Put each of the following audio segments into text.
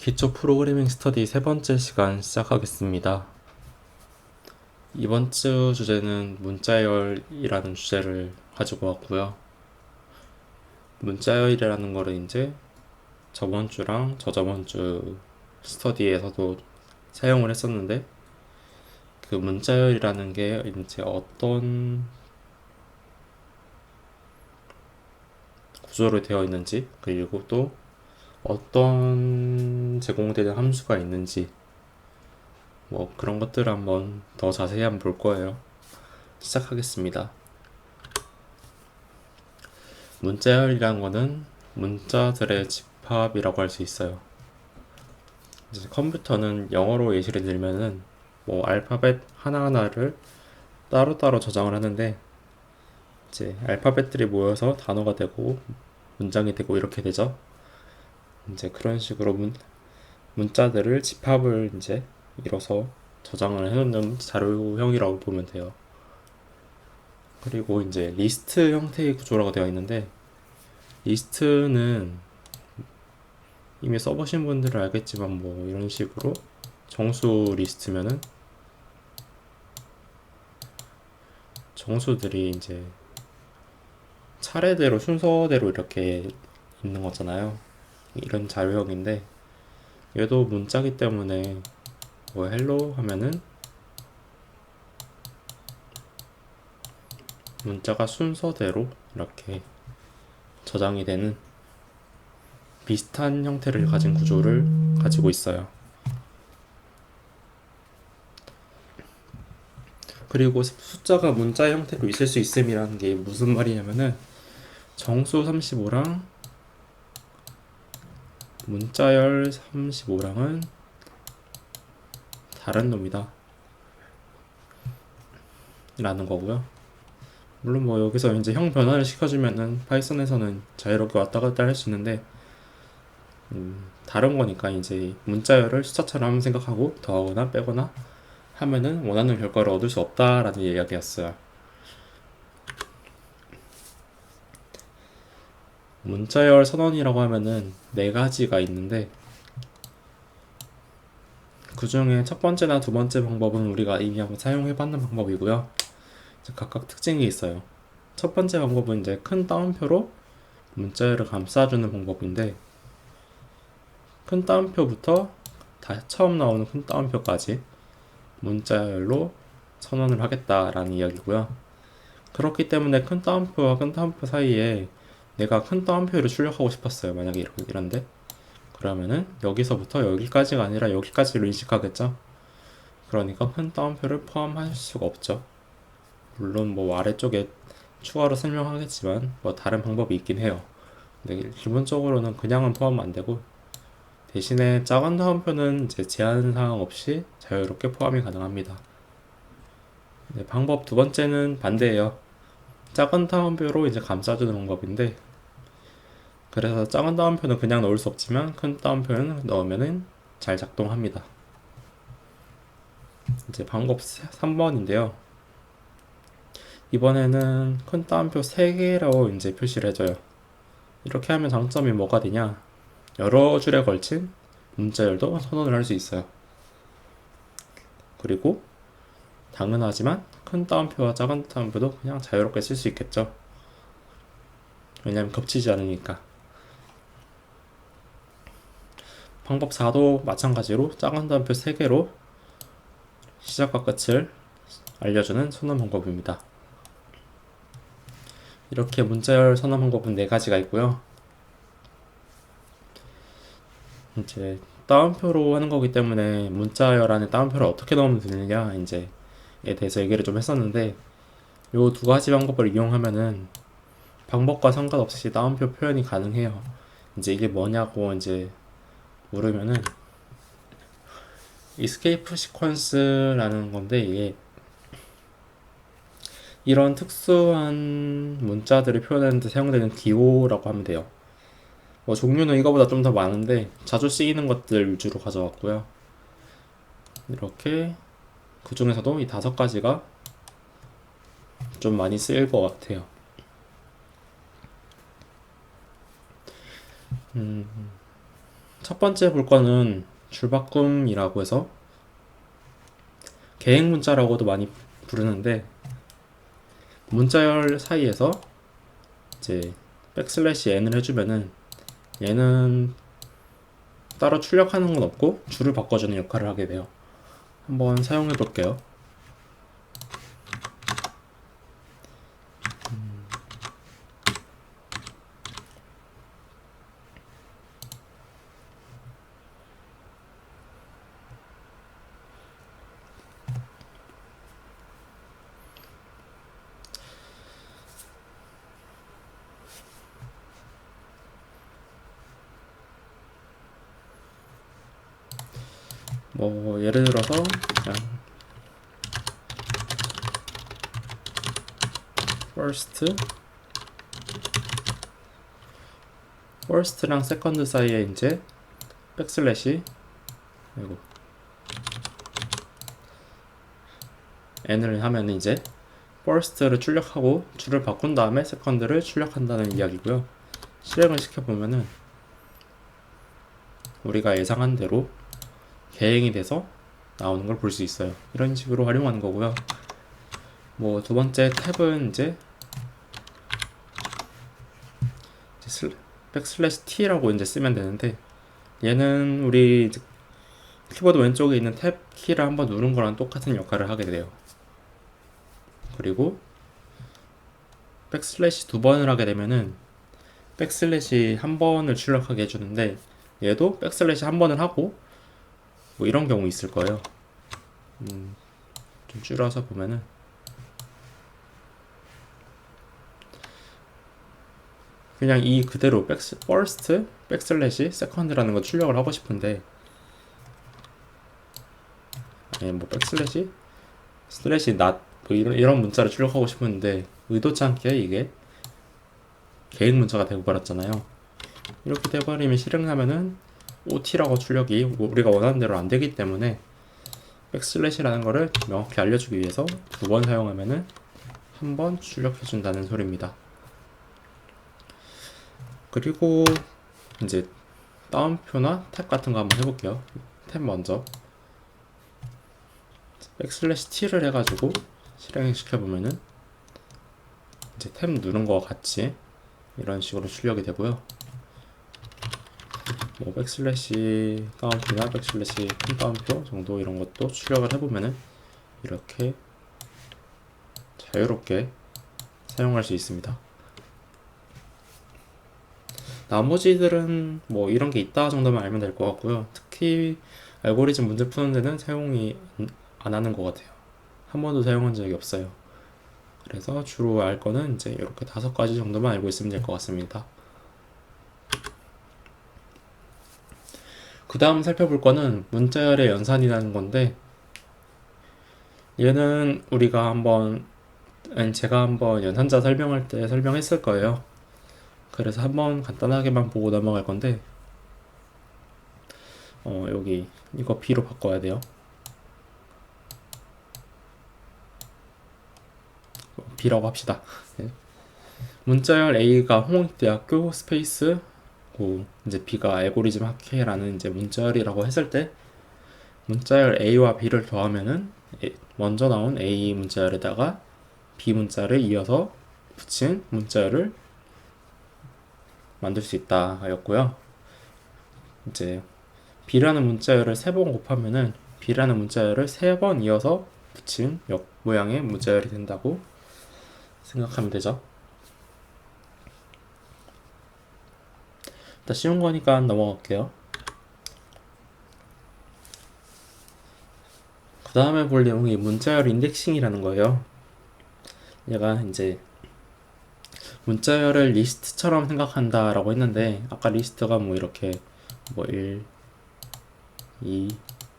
기초 프로그래밍 스터디 세 번째 시간 시작하겠습니다. 이번 주 주제는 문자열이라는 주제를 가지고 왔고요. 문자열이라는 거를 이제 저번 주랑 저저번 주 스터디에서도 사용을 했었는데, 그 문자열이라는 게 이제 어떤 구조로 되어 있는지, 그리고 또 어떤 제공되는 함수가 있는지, 뭐 그런 것들을 한번 더 자세히 한번 볼 거예요. 시작하겠습니다. 문자열이란 거는 문자들의 집합이라고 할 수 있어요. 이제 컴퓨터는 영어로 예시를 들면은 뭐 알파벳 하나하나를 따로따로 저장을 하는데, 이제 알파벳들이 모여서 단어가 되고 문장이 되고 이렇게 되죠. 이제 그런 식으로 문자들을 집합을 이제 이뤄서 저장을 해놓는 자료형이라고 보면 돼요. 그리고 이제 리스트 형태의 구조라고 되어 있는데, 리스트는 이미 써보신 분들은 알겠지만 뭐 이런 식으로 정수 리스트면은 정수들이 이제 차례대로 순서대로 이렇게 있는 거잖아요. 이런 자료형인데, 얘도 문자기 때문에 뭐 헬로 하면은 문자가 순서대로 이렇게 저장이 되는 비슷한 형태를 가진 구조를 가지고 있어요. 그리고 숫자가 문자 형태로 있을 수 있음이라는 게 무슨 말이냐면은, 정수 35랑 문자열 35랑은 다른 놈이다 라는 거고요. 물론 뭐 여기서 이제 형 변화를 시켜주면은 파이썬에서는 자유롭게 왔다 갔다 할 수 있는데, 다른 거니까 이제 문자열을 숫자처럼 생각하고 더하거나 빼거나 하면은 원하는 결과를 얻을 수 없다라는 이야기였어요. 문자열 선언이라고 하면은 네 가지가 있는데, 그 중에 첫 번째나 두 번째 방법은 우리가 이미 한번 사용해봤는 방법이고요. 각각 특징이 있어요. 첫 번째 방법은 이제 큰 따옴표로 문자열을 감싸주는 방법인데, 큰 따옴표부터 처음 나오는 큰 따옴표까지 문자열로 선언을 하겠다라는 이야기고요. 그렇기 때문에 큰 따옴표와 큰 따옴표 사이에 내가 큰 따옴표를 출력하고 싶었어요. 만약에 이런데, 그러면은 여기서부터 여기까지가 아니라 여기까지로 인식하겠죠. 그러니까 큰 따옴표를 포함할 수가 없죠. 물론 뭐 아래쪽에 추가로 설명하겠지만 뭐 다른 방법이 있긴 해요. 근데 기본적으로는 그냥은 포함 안 되고, 대신에 작은 따옴표는 이제 제한 사항 없이 자유롭게 포함이 가능합니다. 네, 방법 두 번째는 반대예요. 작은 따옴표로 이제 감싸주는 방법인데, 그래서 작은 따옴표는 그냥 넣을 수 없지만 큰 따옴표는 넣으면은 잘 작동합니다. 이제 방법 3번인데요. 이번에는 큰 따옴표 3개라고 이제 표시를 해줘요. 이렇게 하면 장점이 뭐가 되냐? 여러 줄에 걸친 문자열도 선언을 할 수 있어요. 그리고 당연하지만 큰 따옴표와 작은 따옴표도 그냥 자유롭게 쓸 수 있겠죠. 왜냐면 겹치지 않으니까. 방법 4도 마찬가지로 작은 따옴표 3개로 시작과 끝을 알려주는 선언 방법입니다. 이렇게 문자열 선언 방법은 4가지가 있고요. 이제 따옴표로 하는 거기 때문에 문자열 안에 따옴표를 어떻게 넣으면 되느냐 이제에 대해서 얘기를 좀 했었는데, 요 2가지 방법을 이용하면은 방법과 상관없이 따옴표 표현이 가능해요. 이제 이게 뭐냐고 이제 물으면은, 이스케이프 시퀀스라는 건데, 이게 이런 특수한 문자들을 표현하는 데 사용되는 기호라고 하면 돼요. 뭐 종류는 이거보다 좀 더 많은데 자주 쓰이는 것들 위주로 가져왔고요. 이렇게 그 중에서도 이 5가지가 좀 많이 쓰일 것 같아요. 첫 번째 볼 거는 줄바꿈이라고 해서 계획 문자라고도 많이 부르는데, 문자열 사이에서 이제 백슬래시 n을 해주면은 얘는 따로 출력하는 건 없고 줄을 바꿔주는 역할을 하게 돼요. 한번 사용해 볼게요. 뭐 예를 들어서 그냥 first랑 second 사이에 이제 백슬래시 그리고 n을 하면 이제 first를 출력하고 줄을 바꾼 다음에 second를 출력한다는 이야기고요. 실행을 시켜보면은 우리가 예상한 대로 계행이 돼서 나오는 걸 볼 수 있어요. 이런 식으로 활용하는 거고요. 뭐 두 번째 탭은 이제 백슬래시 t라고 이제 쓰면 되는데, 얘는 우리 이제 키보드 왼쪽에 있는 탭 키를 한번 누른 거랑 똑같은 역할을 하게 돼요. 그리고 백슬래시 두 번을 하게 되면은 백슬래시 한 번을 출력하게 해주는데, 얘도 백슬래시 한 번을 하고 뭐 이런 경우 있을 거예요. 좀 줄여서 보면은 그냥 이 그대로 first, 백슬래시, second라는 거 출력을 하고 싶은데, 아니 뭐 백슬래시, 슬래시 not 뭐 이런 문자를 출력하고 싶은데 의도치 않게 이게 계획 문자가 되어버렸잖아요. 이렇게 돼버리면 실행하면은 OT라고 출력이 우리가 원하는 대로 안 되기 때문에 백슬래시라는 거를 명확히 알려주기 위해서 두 번 사용하면은 한 번 출력해 준다는 소리입니다. 그리고 이제 따옴표나 탭 같은 거 한번 해볼게요. 탭 먼저 백슬래시 t를 해가지고 실행 시켜보면은 이제 탭 누른 거와 같이 이런 식으로 출력이 되고요. 뭐 백슬래시 따옴표나 백슬래시 큰 따옴표 정도 이런 것도 출력을 해보면은 이렇게 자유롭게 사용할 수 있습니다. 나머지들은 뭐 이런 게 있다 정도만 알면 될 것 같고요. 특히 알고리즘 문제 푸는 데는 사용이 안 하는 것 같아요. 한 번도 사용한 적이 없어요. 그래서 주로 알 거는 이제 이렇게 5가지 정도만 알고 있으면 될 것 같습니다. 그 다음 살펴볼 거는 문자열의 연산이라는 건데, 얘는 우리가 제가 한번 연산자 설명할 때 설명했을 거예요. 그래서 한번 간단하게만 보고 넘어갈 건데, 여기 이거 B로 바꿔야 돼요. B라고 합시다. 네. 문자열 A가 홍익대학교 스페이스 이제 B가 알고리즘 학회라는 이제 문자열이라고 했을 때, 문자열 A와 B를 더하면은 먼저 나온 A 문자열에다가 B 문자를 이어서 붙인 문자열을 만들 수 있다 하였고요. 이제 B라는 문자열을 3번 곱하면은 B라는 문자열을 3번 이어서 붙인 역 모양의 문자열이 된다고 생각하면 되죠. 일단 쉬운 거니까 넘어갈게요. 그 다음에 볼 내용이 문자열 인덱싱이라는 거예요. 얘가 이제 문자열을 리스트처럼 생각한다라고 했는데, 아까 리스트가 뭐 이렇게 뭐 1, 2,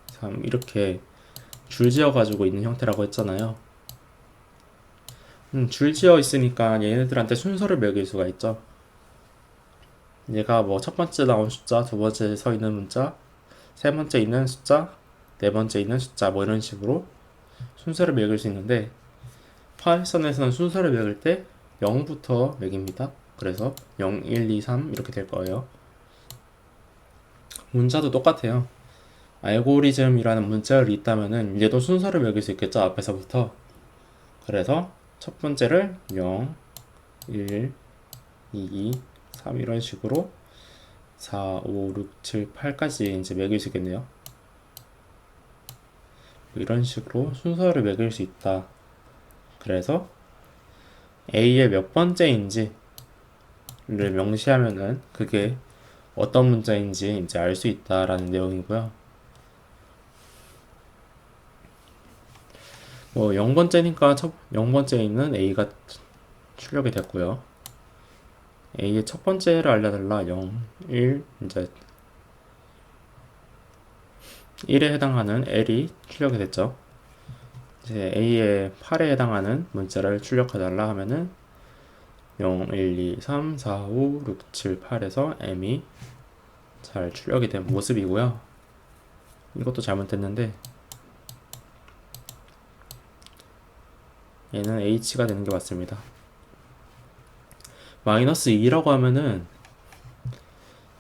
3 이렇게 줄지어 가지고 있는 형태라고 했잖아요. 줄지어 있으니까 얘네들한테 순서를 매길 수가 있죠. 얘가 뭐 첫 번째 나온 숫자, 두 번째 서 있는 문자, 세 번째 있는 숫자, 네 번째 있는 숫자 뭐 이런 식으로 순서를 매길 수 있는데, 파이썬에서는 순서를 매길 때 0부터 매깁니다. 그래서 0, 1, 2, 3 이렇게 될 거예요. 문자도 똑같아요. 알고리즘이라는 문자열이 있다면은 얘도 순서를 매길 수 있겠죠, 앞에서부터. 그래서 첫 번째를 0, 1, 2, 3 이런 식으로 4, 5, 6, 7, 8까지 이제 매길 수 있겠네요. 이런 식으로 순서를 매길 수 있다. 그래서 A의 몇 번째인지를 명시하면은 그게 어떤 문자인지 이제 알 수 있다라는 내용이고요. 뭐 0번째니까 0번째에 있는 A가 출력이 됐고요. A의 첫 번째를 알려달라 0, 1, 이제 1에 해당하는 L이 출력이 됐죠. 이제 A의 8에 해당하는 문자를 출력해달라 하면은 0, 1, 2, 3, 4, 5, 6, 7, 8에서 M이 잘 출력이 된 모습이고요. 이것도 잘못됐는데 얘는 H가 되는 게 맞습니다. 마이너스 2라고 하면은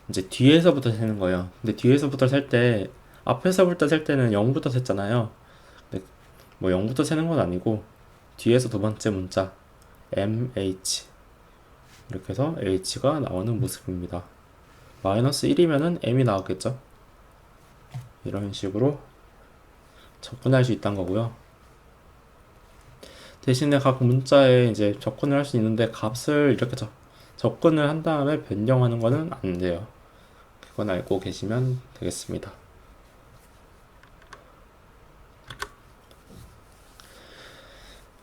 이제 뒤에서부터 세는 거예요. 근데 뒤에서부터 셀 때 앞에서부터 셀 때는 0부터 셌잖아요. 근데 뭐 0부터 세는 건 아니고 뒤에서 두 번째 문자 MH 이렇게 해서 H가 나오는 모습입니다. 마이너스 1이면은 M이 나왔겠죠. 이런 식으로 접근할 수 있다는 거고요. 대신에 각 문자에 이제 접근을 할 수 있는데 값을 이렇게 접근을 한 다음에 변경하는 거는 안 돼요. 그건 알고 계시면 되겠습니다.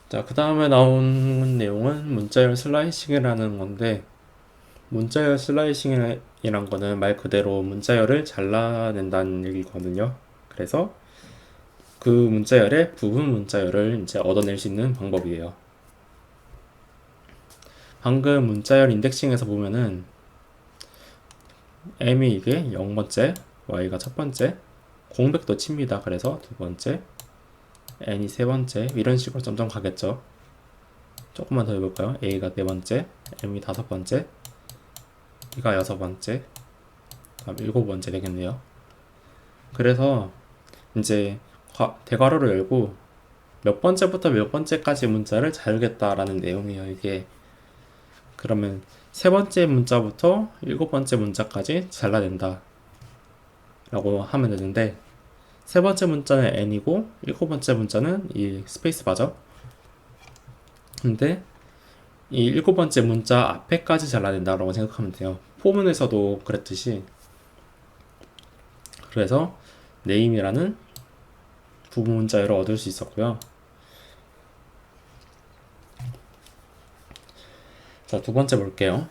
자, 그 다음에 나온 내용은 문자열 슬라이싱이라는 건데, 문자열 슬라이싱이란 거는 말 그대로 문자열을 잘라낸다는 얘기거든요. 그래서 그 문자열의 부분 문자열을 이제 얻어낼 수 있는 방법이에요. 방금 문자열 인덱싱에서 보면은 m이 이게 0번째, y가 첫 번째, 공백도 칩니다. 그래서 두 번째, n이 세 번째, 이런 식으로 점점 가겠죠. 조금만 더 해볼까요? a가 네 번째, m이 다섯 번째, b가 여섯 번째, 다음 일곱 번째 되겠네요. 그래서 이제 대괄호를 열고 몇 번째부터 몇 번째까지 문자를 자르겠다라는 내용이에요. 이게 그러면 세 번째 문자부터 일곱 번째 문자까지 잘라낸다 라고 하면 되는데, 세 번째 문자는 n이고 일곱 번째 문자는 이 스페이스 바죠. 근데 이 일곱 번째 문자 앞에까지 잘라낸다라고 생각하면 돼요. 포문에서도 그랬듯이. 그래서 네임이라는 부분 문자열을 얻을 수 있었고요. 자, 두 번째 볼게요.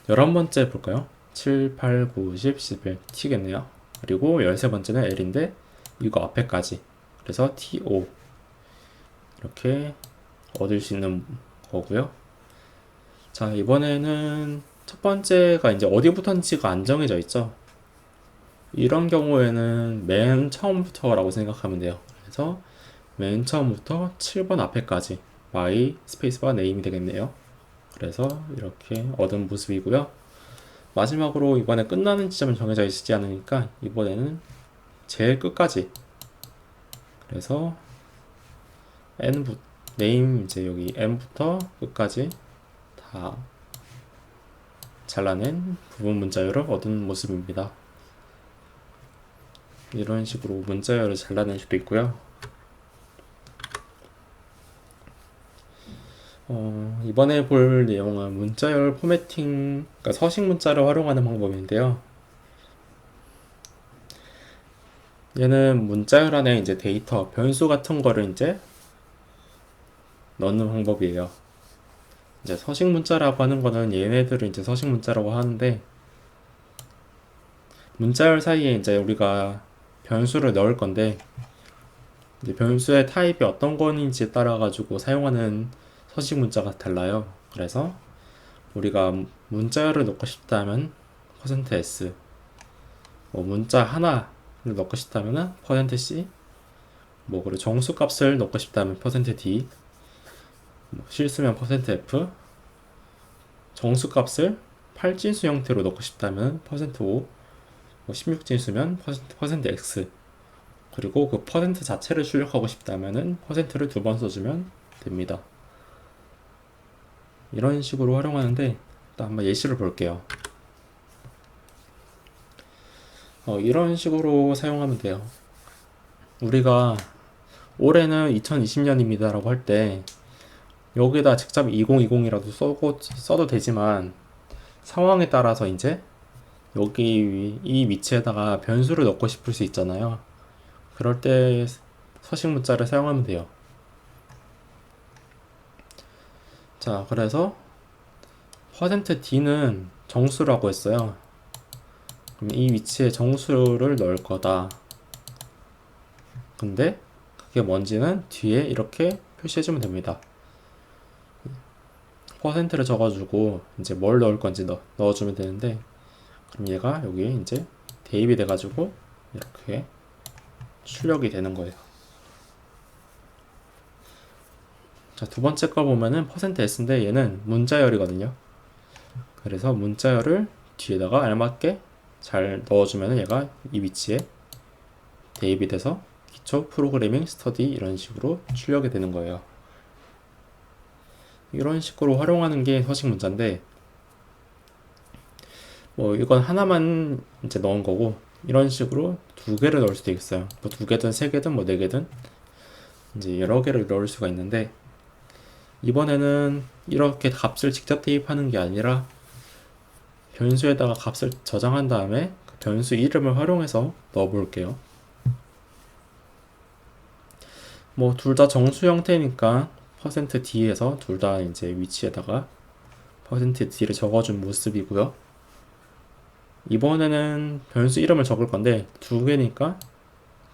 11번째 볼까요? 7, 8, 9, 10, 11 T겠네요. 그리고 13번째는 L인데 이거 앞에까지, 그래서 TO 이렇게 얻을 수 있는 거고요. 자, 이번에는 첫 번째가 이제 어디부터인지가 안 정해져 있죠. 이런 경우에는 맨 처음부터라고 생각하면 돼요. 그래서 맨 처음부터 7번 앞에까지 Y 스페이스바 네임이 되겠네요. 그래서 이렇게 얻은 모습이고요. 마지막으로 이번에 끝나는 지점은 정해져 있지 않으니까 이번에는 제일 끝까지, 그래서 네임 이제 여기 M부터 끝까지 다 잘라낸 부분 문자열을 얻은 모습입니다. 이런 식으로 문자열을 잘라낼 수도 있고요. 이번에 볼 내용은 문자열 포매팅, 그러니까 서식 문자를 활용하는 방법인데요. 얘는 문자열 안에 이제 데이터, 변수 같은 거를 이제 넣는 방법이에요. 이제 서식 문자라고 하는 거는 얘네들을 이제 서식 문자라고 하는데, 문자열 사이에 이제 우리가 변수를 넣을 건데, 이제 변수의 타입이 어떤 건인지에 따라 가지고 사용하는 서식 문자가 달라요. 그래서 우리가 문자열을 넣고 싶다면 %s, 뭐 문자 하나를 넣고 싶다면 %c, 뭐 그리고 정수 값을 넣고 싶다면 %d, 뭐 실수면 %f, 정수 값을 팔진수 형태로 넣고 싶다면 %o, 뭐 16진수면 퍼센트 X, 그리고 그 퍼센트 자체를 출력하고 싶다면은 퍼센트를 두 번 써주면 됩니다. 이런 식으로 활용하는데 일단 한번 예시를 볼게요. 이런 식으로 사용하면 돼요. 우리가 올해는 2020년입니다 라고 할 때 여기다 직접 2020이라도 써도 되지만 상황에 따라서 이제 여기 이 위치에다가 변수를 넣고 싶을 수 있잖아요. 그럴 때 서식 문자를 사용하면 돼요. 자, 그래서 %d는 정수라고 했어요. 그럼 이 위치에 정수를 넣을 거다. 근데 그게 뭔지는 뒤에 이렇게 표시해주면 됩니다. %를 적어주고 이제 뭘 넣을 건지 넣어주면 되는데, 그럼 얘가 여기에 이제 대입이 돼가지고 이렇게 출력이 되는 거예요. 자, 두 번째 거 보면은 %s인데 얘는 문자열이거든요. 그래서 문자열을 뒤에다가 알맞게 잘 넣어주면 얘가 이 위치에 대입이 돼서 기초 프로그래밍 스터디 이런 식으로 출력이 되는 거예요. 이런 식으로 활용하는 게 서식 문자인데, 뭐 이건 하나만 이제 넣은 거고, 이런 식으로 두 개를 넣을 수도 있어요. 뭐 두 개든 세 개든 뭐 네 개든 이제 여러 개를 넣을 수가 있는데, 이번에는 이렇게 값을 직접 대입하는 게 아니라 변수에다가 값을 저장한 다음에 그 변수 이름을 활용해서 넣어 볼게요. 뭐 둘 다 정수 형태니까 %d에서 둘 다 이제 위치에다가 %d를 적어준 모습이고요. 이번에는 변수 이름을 적을 건데 두 개니까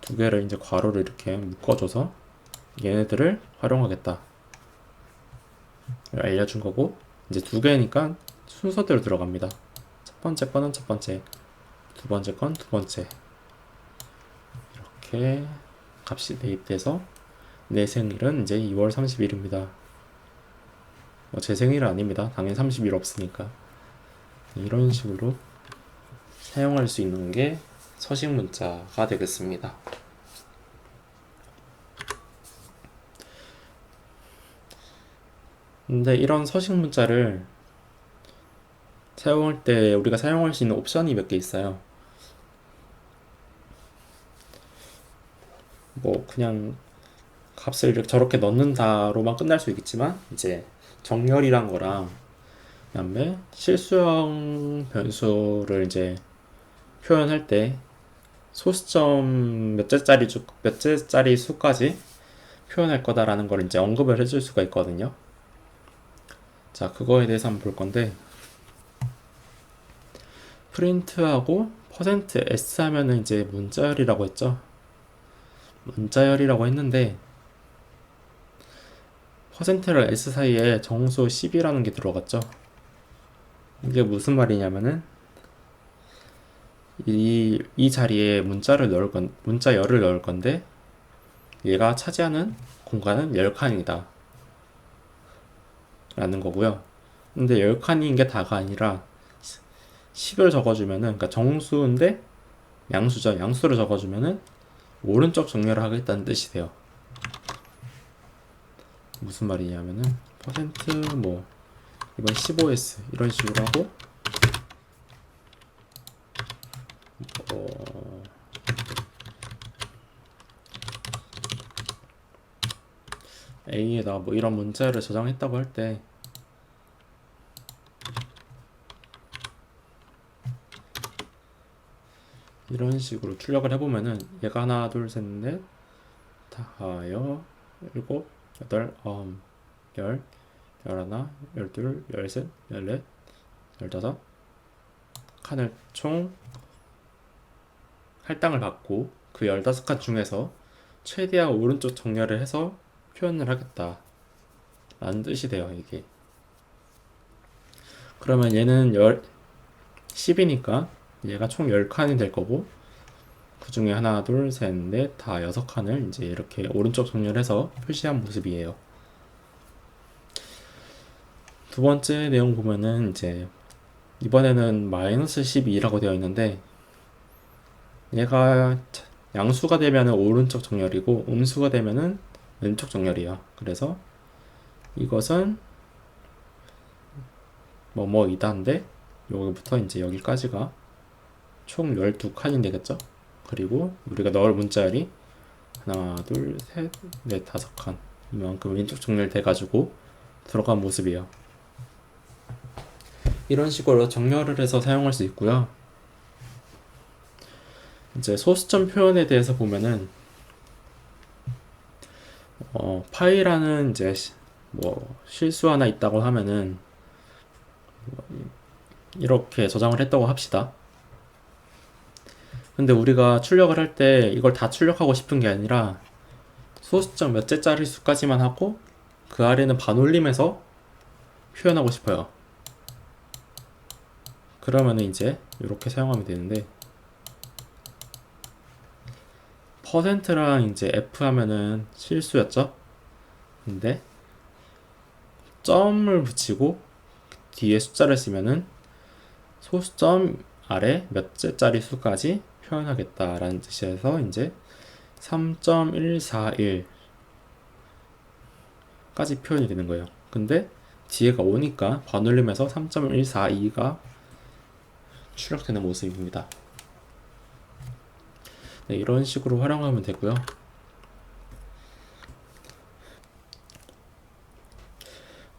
두 개를 이제 괄호를 이렇게 묶어줘서 얘네들을 활용하겠다 알려준 거고, 이제 두 개니까 순서대로 들어갑니다. 첫 번째 거는 첫 번째, 두 번째 건 두 번째, 이렇게 값이 대입돼서 내 생일은 이제 2월 30일입니다. 제 생일은 아닙니다. 당연히 30일 없으니까. 이런 식으로 사용할 수 있는 게 서식 문자가 되겠습니다. 근데 이런 서식 문자를 사용할 때 우리가 사용할 수 있는 옵션이 몇 개 있어요. 뭐 그냥 값을 이렇게 저렇게 넣는다로만 끝날 수 있겠지만, 이제 정렬이란 거랑 그다음에 실수형 변수를 이제 표현할 때 소수점 몇째짜리 수까지 표현할 거다라는 걸 이제 언급을 해줄 수가 있거든요. 자, 그거에 대해서 한번 볼 건데, 프린트하고 %s 하면은 이제 문자열이라고 했죠. 문자열이라고 했는데 %를 s 사이에 정수 10이라는 게 들어갔죠. 이게 무슨 말이냐면은 이 자리에 문자열을 넣을 건데 얘가 차지하는 공간은 10칸이다 라는 거고요. 근데 10칸인 게 다가 아니라 10을 적어주면은, 그러니까 정수인데 양수죠. 양수를 적어주면은 오른쪽 정렬을 하겠다는 뜻이 돼요. 무슨 말이냐면은 뭐 이번 15s 이런 식으로 하고, A에다 뭐 이런 문자를 저장했다고 할 때 이런 식으로 출력을 해보면은 얘가 하나 둘셋넷 다여 일곱 여덟 열 열하나 열둘 열셋 열넷 열다섯 칸을 총 할당을 받고 그 15칸 중에서 최대한 오른쪽 정렬을 해서 표현을 하겠다 라는 뜻이 돼요. 이게 그러면 얘는 10이니까 얘가 총 10칸이 될 거고, 그 중에 하나 둘 셋 넷 다 6칸을 이제 이렇게 오른쪽 정렬해서 표시한 모습이에요. 두 번째 내용 보면은 이제 이번에는 -12라고 되어 있는데 얘가 양수가 되면은 오른쪽 정렬이고 음수가 되면은 왼쪽 정렬이에요. 그래서 이것은 뭐뭐이다인데 여기부터 이제 여기까지가 총 12칸이 되겠죠? 그리고 우리가 넣을 문자열이 하나, 둘, 셋, 넷, 5칸 이만큼 왼쪽 정렬돼 가지고 들어간 모습이에요. 이런 식으로 정렬을 해서 사용할 수 있고요. 이제 소수점 표현에 대해서 보면은 파이라는 이제 뭐 실수 하나 있다고 하면은 이렇게 저장을 했다고 합시다. 근데 우리가 출력을 할 때 이걸 다 출력하고 싶은 게 아니라 소수점 몇째 자릿수까지만 하고 그 아래는 반올림해서 표현하고 싶어요. 그러면은 이제 이렇게 사용하면 되는데 퍼센트랑 이제 F 하면은 실수였죠? 근데 점을 붙이고 뒤에 숫자를 쓰면은 소수점 아래 몇째 자릿수까지 표현하겠다라는 뜻이어서 이제 3.141 까지 표현이 되는 거예요. 근데 뒤에가 오니까 반올림해서 3.142가 출력되는 모습입니다. 네, 이런 식으로 활용하면 되고요.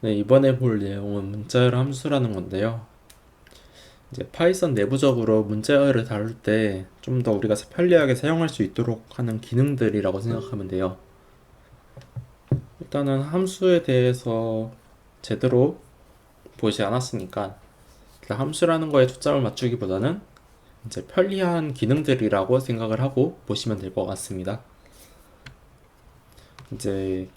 네, 이번에 볼 내용은 문자열 함수라는 건데요. 이제 파이썬 내부적으로 문자열을 다룰 때 좀 더 우리가 편리하게 사용할 수 있도록 하는 기능들이라고 생각하면 돼요. 일단은 함수에 대해서 제대로 보지 않았으니까 함수라는 거에 초점을 맞추기보다는 이제 편리한 기능들이라고 생각을 하고 보시면 될 것 같습니다. 이제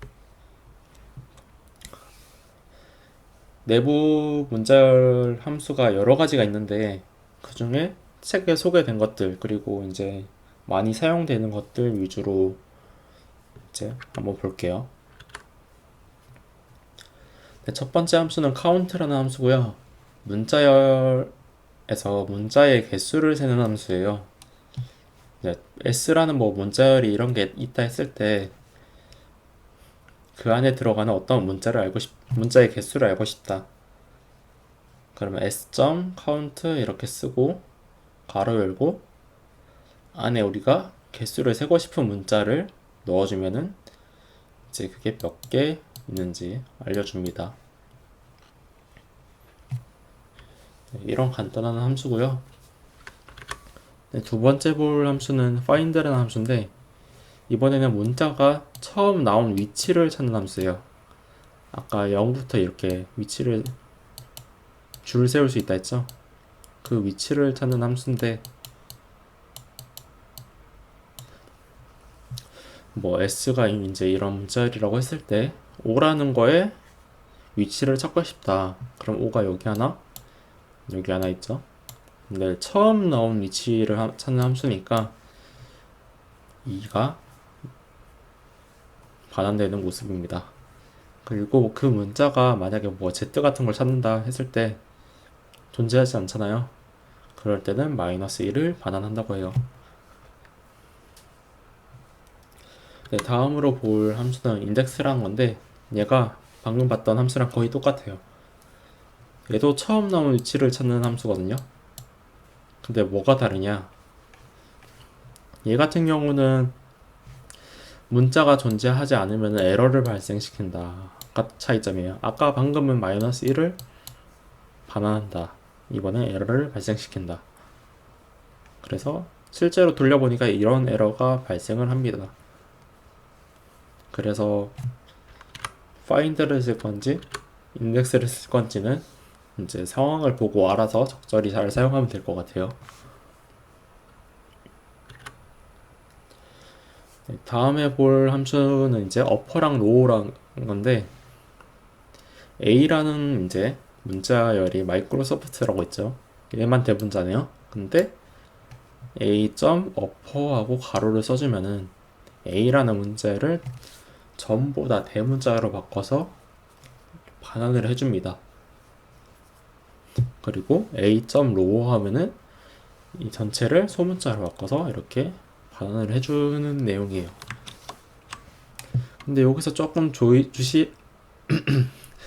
내부 문자열 함수가 여러 가지가 있는데 그 중에 책에 소개된 것들 그리고 이제 많이 사용되는 것들 위주로 이제 한번 볼게요. 네, 첫 번째 함수는 count라는 함수고요. 문자열에서 문자의 개수를 세는 함수예요. 네, s라는 뭐 문자열이 이런 게 있다 했을 때 그 안에 들어가는 어떤 문자의 개수를 알고 싶다. 그러면 s.count 이렇게 쓰고 가로 열고 안에 우리가 개수를 세고 싶은 문자를 넣어주면은 이제 그게 몇 개 있는지 알려줍니다. 네, 이런 간단한 함수고요. 네, 두 번째 볼 함수는 find라는 함수인데 이번에는 문자가 처음 나온 위치를 찾는 함수예요. 아까 0부터 이렇게 위치를 줄 세울 수 있다 했죠? 그 위치를 찾는 함수인데 뭐 s가 이제 이런 문자열이라고 했을 때 5라는 거에 위치를 찾고 싶다. 그럼 5가 여기 하나 있죠? 근데 처음 나온 위치를 찾는 함수니까 2가 반환되는 모습입니다. 그리고 그 문자가 만약에 뭐 z 같은 걸 찾는다 했을 때 존재하지 않잖아요. 그럴 때는 -1을 반환한다고 해요. 네, 다음으로 볼 함수는 index라는 건데 얘가 방금 봤던 함수랑 거의 똑같아요. 얘도 처음 나온 위치를 찾는 함수거든요. 근데 뭐가 다르냐? 얘 같은 경우는 문자가 존재하지 않으면 에러를 발생시킨다. 가 차이점이에요. 아까 방금은 -1을 반환한다. 이번엔 에러를 발생시킨다. 그래서 실제로 돌려보니까 이런 에러가 발생을 합니다. 그래서 find를 쓸 건지 index를 쓸 건지는 이제 상황을 보고 알아서 적절히 잘 사용하면 될 것 같아요. 네, 다음에 볼 함수는 이제 upper랑 lower라는 건데 A라는 이제 문자열이 마이크로소프트라고 있죠. 얘만 대문자네요. 근데 A.upper하고 가로를 써주면은 A라는 문자열을 전부 다 대문자로 바꿔서 반환을 해줍니다. 그리고 A.lower 하면은 이 전체를 소문자로 바꿔서 이렇게 반환을 해주는 내용이에요. 근데 여기서 조금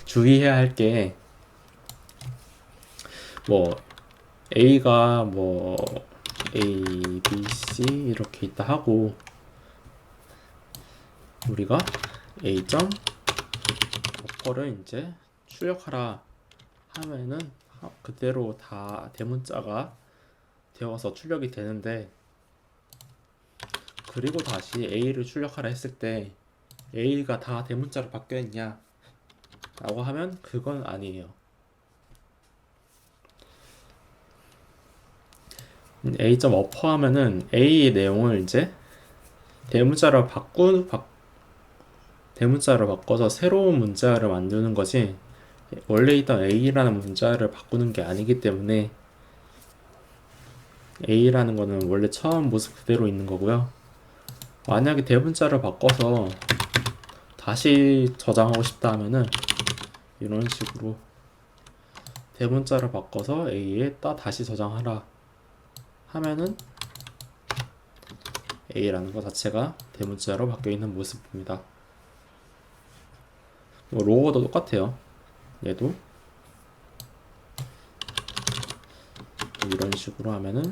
주의해야 할 게, 뭐 A가 뭐 A, B, C 이렇게 있다 하고, 우리가 A 점 버퍼를 이제 출력하라 하면은 그대로 다 대문자가 되어서 출력이 되는데, 그리고 다시 A를 출력하라 했을 때 A가 다 대문자로 바뀌어 있냐 라고 하면 그건 아니에요. A.upper 하면은 A의 내용을 이제 대문자로 바꿔서 새로운 문자를 만드는 거지, 원래 있던 A라는 문자를 바꾸는 게 아니기 때문에 A라는 거는 원래 처음 모습 그대로 있는 거고요. 만약에 대문자를 바꿔서 다시 저장하고 싶다 하면은 이런 식으로 대문자를 바꿔서 A에다 다시 저장하라 하면은 A라는 거 자체가 대문자로 바뀌어 있는 모습입니다. 뭐 로어도 똑같아요. 얘도 이런 식으로 하면은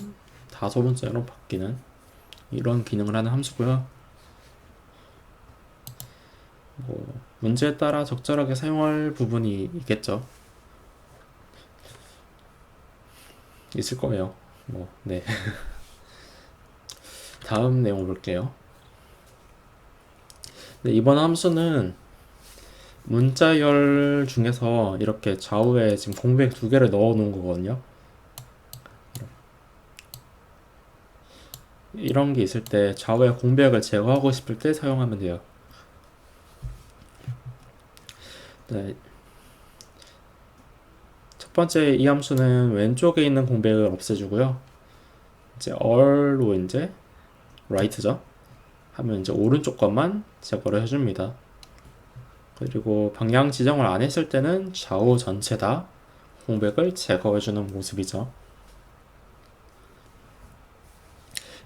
다 소문자로 바뀌는 이런 기능을 하는 함수고요. 뭐 문제에 따라 적절하게 사용할 부분이 있겠죠. 있을 거예요. 뭐 네. 다음 내용 볼게요. 네, 이번 함수는 문자열 중에서 이렇게 좌우에 지금 공백 두 개를 넣어 놓은 거거든요. 이런 게 있을 때 좌우에 공백을 제거하고 싶을 때 사용하면 돼요. 네. 첫 번째 이 함수는 왼쪽에 있는 공백을 없애주고요. 이제 all로 이제 right죠. 하면 이제 오른쪽 것만 제거를 해줍니다. 그리고 방향 지정을 안 했을 때는 좌우 전체 다 공백을 제거해주는 모습이죠.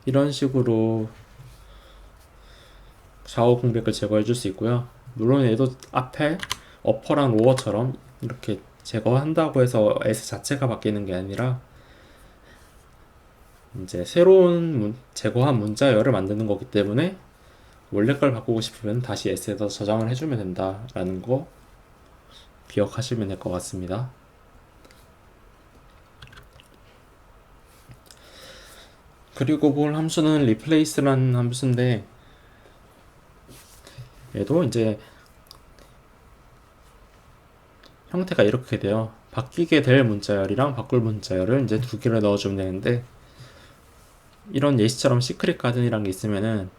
이런 식으로 좌우 공백을 제거해줄 수 있고요. 물론 얘도 앞에 어퍼랑 로어처럼 이렇게 제거한다고 해서 S 자체가 바뀌는 게 아니라 이제 새로운 제거한 문자열을 만드는 거기 때문에 원래 걸 바꾸고 싶으면 다시 S에다 저장을 해주면 된다라는 거 기억하시면 될 것 같습니다. 그리고 볼 함수는 replace라는 함수인데, 얘도 이제 형태가 이렇게 돼요. 바뀌게 될 문자열이랑 바꿀 문자열을 이제 두 개를 넣어주면 되는데, 이런 예시처럼 시크릿 가든이란 게 있으면은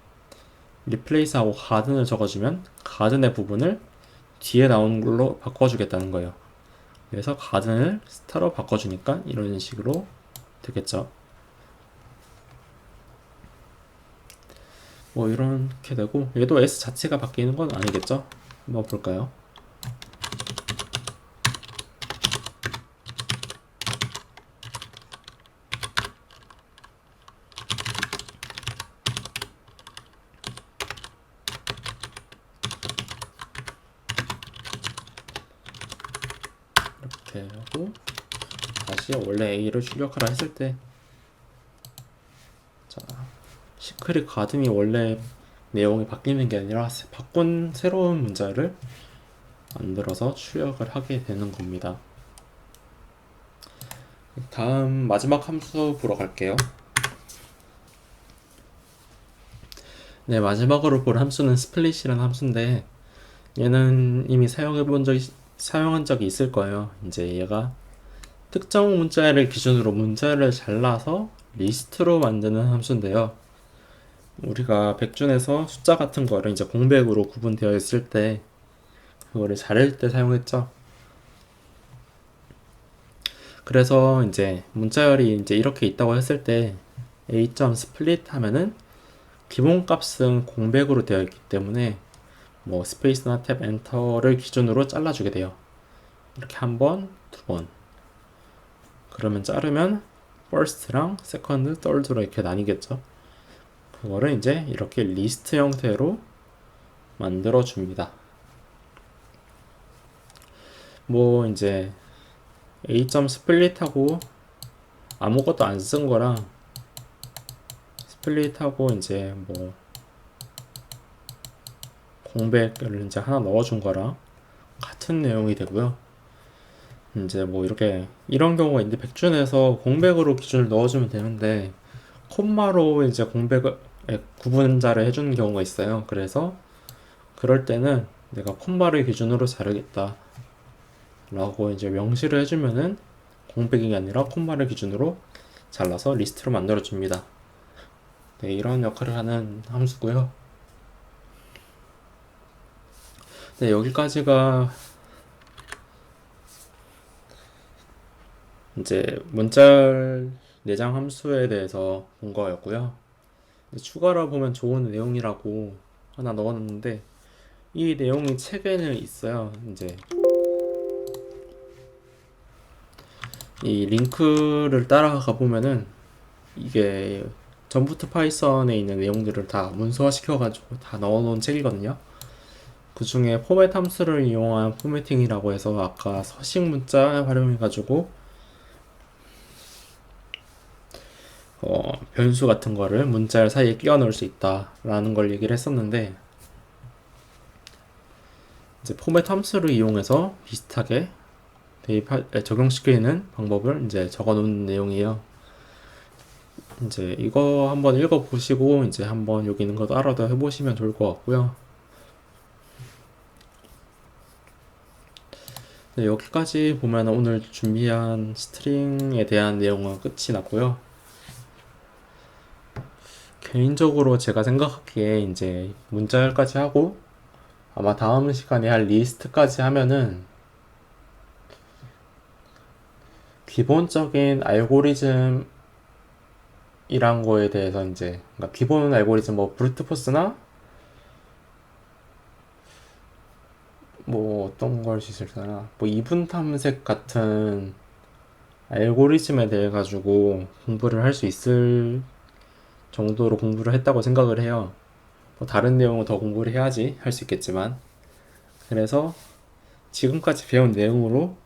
replace하고 가든을 적어주면 가든의 부분을 뒤에 나온 걸로 바꿔주겠다는 거예요. 그래서 가든을 스타로 바꿔주니까 이런 식으로 되겠죠. 뭐 이렇게 되고, 얘도 S 자체가 바뀌는 건 아니겠죠? 한번 볼까요? 이렇게 하고 다시 원래 A를 출력하라 했을 때, 자, 시크릿 가든이 원래 내용이 바뀌는 게 아니라 바꾼 새로운 문자를 만들어서 출력을 하게 되는 겁니다. 다음 마지막 함수 보러 갈게요. 네, 마지막으로 볼 함수는 스플릿이라는 함수인데, 얘는 이미 사용한 적이 있을 거예요. 이제 얘가 특정 문자를 기준으로 문자를 잘라서 리스트로 만드는 함수인데요. 우리가 백준에서 숫자 같은 거를 이제 공백으로 구분되어 있을 때 그거를 자를 때 사용했죠. 그래서 이제 문자열이 이제 이렇게 있다고 했을 때 a.split 하면은 기본 값은 공백으로 되어 있기 때문에 뭐 스페이스나 탭 엔터를 기준으로 잘라주게 돼요. 이렇게 한 번, 두 번. 그러면 자르면 first랑 second, third로 이렇게 나뉘겠죠. 그거를 이제 이렇게 리스트 형태로 만들어 줍니다. 뭐 이제 A.split 스플릿하고 아무것도 안 쓴 거랑 스플릿하고 이제 뭐 공백을 이제 하나 넣어준 거랑 같은 내용이 되고요. 이제 뭐 이렇게 이런 경우가 있는데 백준에서 공백으로 기준을 넣어주면 되는데 콤마로 이제 공백을 구분자를 해주는 경우가 있어요. 그래서 그럴 때는 내가 콤마를 기준으로 자르겠다 라고 이제 명시를 해주면은 공백이 아니라 콤마를 기준으로 잘라서 리스트로 만들어 줍니다. 네, 이런 역할을 하는 함수고요. 네, 여기까지가 이제 문자 내장 함수에 대해서 본 거였고요. 추가로 보면 좋은 내용이라고 하나 넣었는데 이 내용이 책에는 있어요. 이제 이 링크를 따라가 보면은 이게 전부터 파이썬에 있는 내용들을 다 문서화 시켜가지고 다 넣어놓은 책이거든요. 그 중에 포맷 함수를 이용한 포매팅이라고 해서 아까 서식 문자 활용해가지고 변수 같은 거를 문자 사이에 끼워 넣을 수 있다라는 걸 얘기를 했었는데 이제 포맷 함수를 이용해서 비슷하게 적용시키는 방법을 이제 적어 놓은 내용이에요. 이제 이거 한번 읽어 보시고 이제 한번 여기 있는 거 따라도 해보시면 좋을 것 같고요. 네, 여기까지 보면 오늘 준비한 스트링에 대한 내용은 끝이 났고요. 개인적으로 제가 생각하기에 이제 문자열까지 하고 아마 다음 시간에 할 리스트까지 하면은 기본적인 알고리즘이란 거에 대해서 이제 그러니까 기본 알고리즘 뭐 브루트포스나 뭐 어떤 걸 수 있을까나 뭐 이분 탐색 같은 알고리즘에 대해 가지고 공부를 할 수 있을 정도로 공부를 했다고 생각을 해요. 뭐 다른 내용은 더 공부를 해야지 할 수 있겠지만 그래서 지금까지 배운 내용으로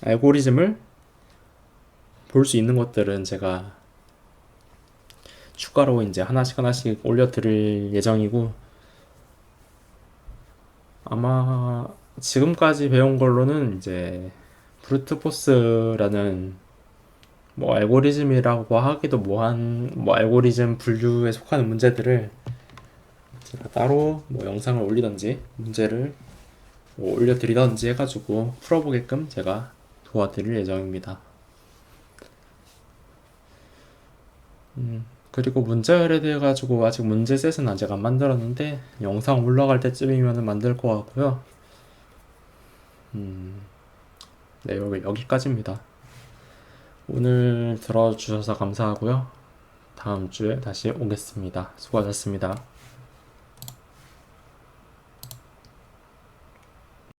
알고리즘을 볼 수 있는 것들은 제가 추가로 이제 하나씩 올려드릴 예정이고 아마 지금까지 배운 걸로는 이제 브루트포스라는 뭐 알고리즘이라고 하기도 뭐한 뭐 알고리즘 분류에 속하는 문제들을 제가 따로 뭐 영상을 올리던지 문제를 뭐 올려드리던지 해가지고 풀어보게끔 제가 도와드릴 예정입니다. 그리고 문자열에 대해 가지고 아직 문제셋은 아직 안 만들었는데 영상 올라갈 때쯤이면 만들 것 같고요. 네, 여기까지입니다. 오늘 들어주셔서 감사하고요. 다음 주에 다시 오겠습니다. 수고하셨습니다.